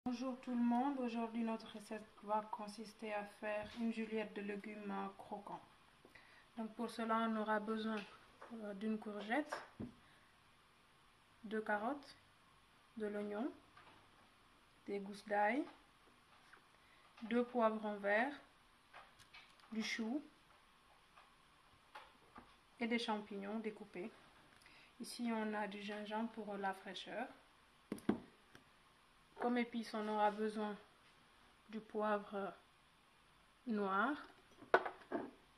Bonjour tout le monde, aujourd'hui notre recette va consister à faire une juliette de légumes croquants. Donc pour cela on aura besoin d'une courgette, 2 carottes, de l'oignon, des gousses d'ail, 2 poivrons verts, du chou et des champignons découpés. Ici on a du gingembre pour la fraîcheur. Comme épices, on aura besoin du poivre noir,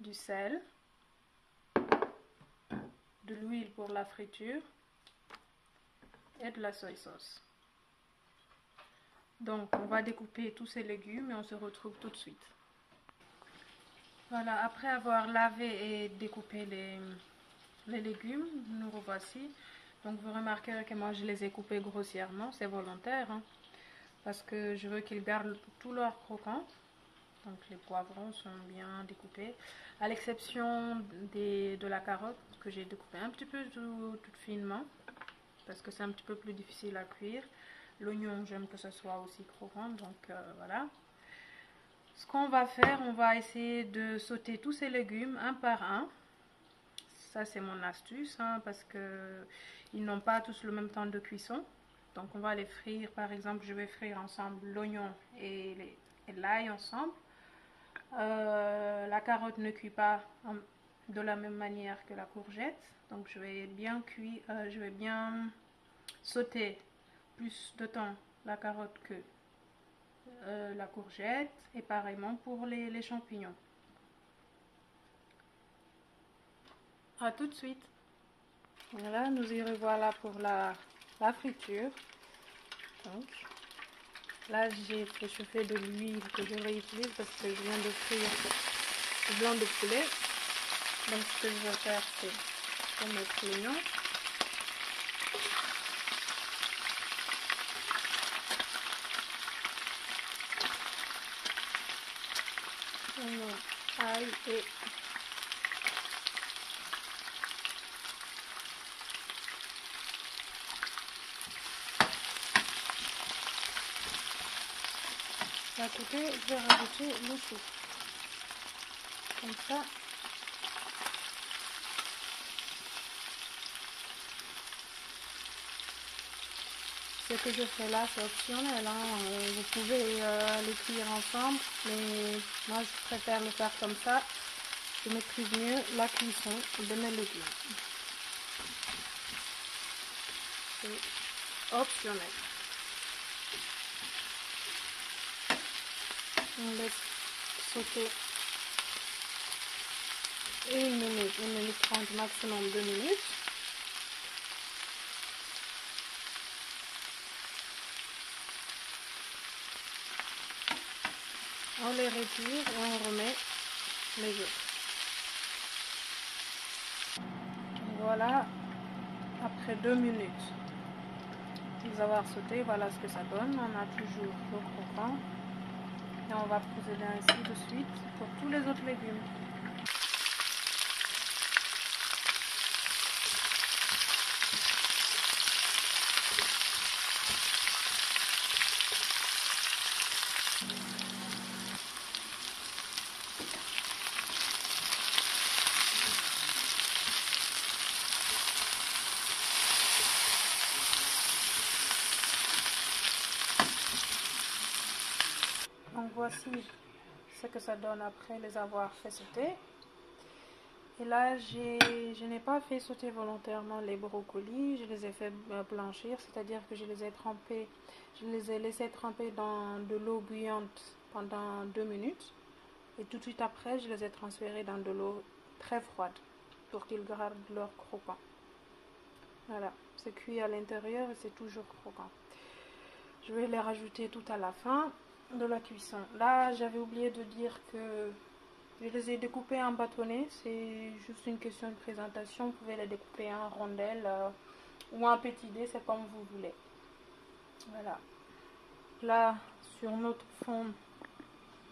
du sel, de l'huile pour la friture et de la soy sauce. Donc on va découper tous ces légumes et on se retrouve tout de suite. Voilà, après avoir lavé et découpé les légumes, nous revoici. Donc vous remarquerez que moi je les ai coupés grossièrement, c'est volontaire, hein, parce que je veux qu'ils gardent tout leur croquant. Donc les poivrons sont bien découpés, à l'exception de la carotte que j'ai découpée un petit peu tout finement, parce que c'est un petit peu plus difficile à cuire. L'oignon, j'aime que ce soit aussi croquant, donc voilà. Ce qu'on va faire, on va essayer de sauter tous ces légumes un par un. Ça c'est mon astuce, hein, parce que ils n'ont pas tous le même temps de cuisson. Donc on va les frire, par exemple je vais frire ensemble l'oignon et l'ail ensemble. La carotte ne cuit pas de la même manière que la courgette, donc je vais bien sauter plus de temps la carotte que la courgette, et pareillement pour les champignons. A tout de suite. Voilà, nous y revoilà pour la friture. Donc là j'ai fait chauffer de l'huile que je réutilise parce que je viens de frire le blanc de poulet. Donc ce que je vais faire, c'est mettre l'oignon. Oignon, ail et à côté, je vais rajouter le chou. Comme ça. Ce que je fais là, c'est optionnel, hein. Vous pouvez les cuire ensemble, mais moi je préfère le faire comme ça. Je maîtrise mieux la cuisson de mes légumes. C'est optionnel. On laisse sauter 1 minute, 1 minute 30, maximum 2 minutes. On les retire et on remet les autres. Voilà, après 2 minutes les avoir sautés, voilà ce que ça donne. On a toujours le croquant et on va procéder ainsi de suite pour tous les autres légumes. Donc voici ce que ça donne après les avoir fait sauter. Et là, je n'ai pas fait sauter volontairement les brocolis, je les ai fait blanchir, c'est-à-dire que je les ai laissés tremper dans de l'eau bouillante pendant 2 minutes. Et tout de suite après, je les ai transférés dans de l'eau très froide pour qu'ils gardent leur croquant. Voilà, c'est cuit à l'intérieur et c'est toujours croquant. Je vais les rajouter tout à la fin de la cuisson. Là, j'avais oublié de dire que je les ai découpés en bâtonnets. C'est juste une question de présentation. Vous pouvez les découper en rondelles ou en petits dés, c'est comme vous voulez. Voilà. Là, sur notre fond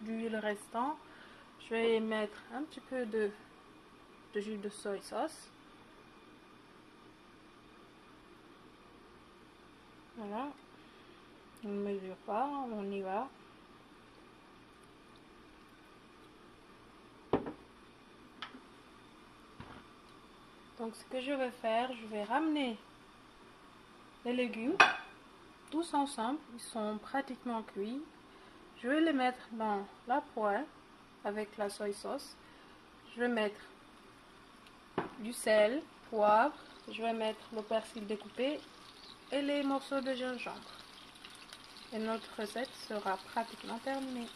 d'huile restant, je vais mettre un petit peu de jus de soy sauce. Voilà. On ne mesure pas, on y va. Donc ce que je vais faire, je vais ramener les légumes tous ensemble, ils sont pratiquement cuits. Je vais les mettre dans la poêle avec la soy sauce. Je vais mettre du sel, poivre, je vais mettre le persil découpé et les morceaux de gingembre. Et notre recette sera pratiquement terminée.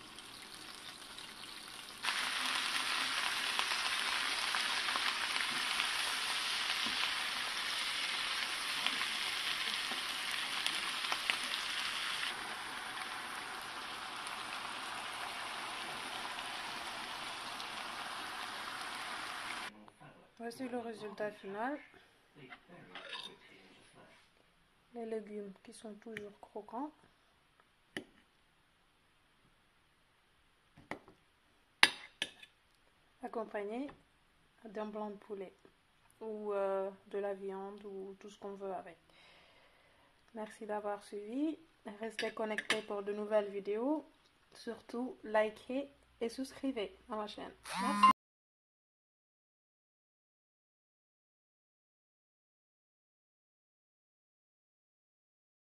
Voici le résultat final. Les légumes qui sont toujours croquants. Accompagnés d'un blanc de poulet ou de la viande ou tout ce qu'on veut avec. Merci d'avoir suivi. Restez connectés pour de nouvelles vidéos. Surtout, likez et souscrivez à ma chaîne. Merci.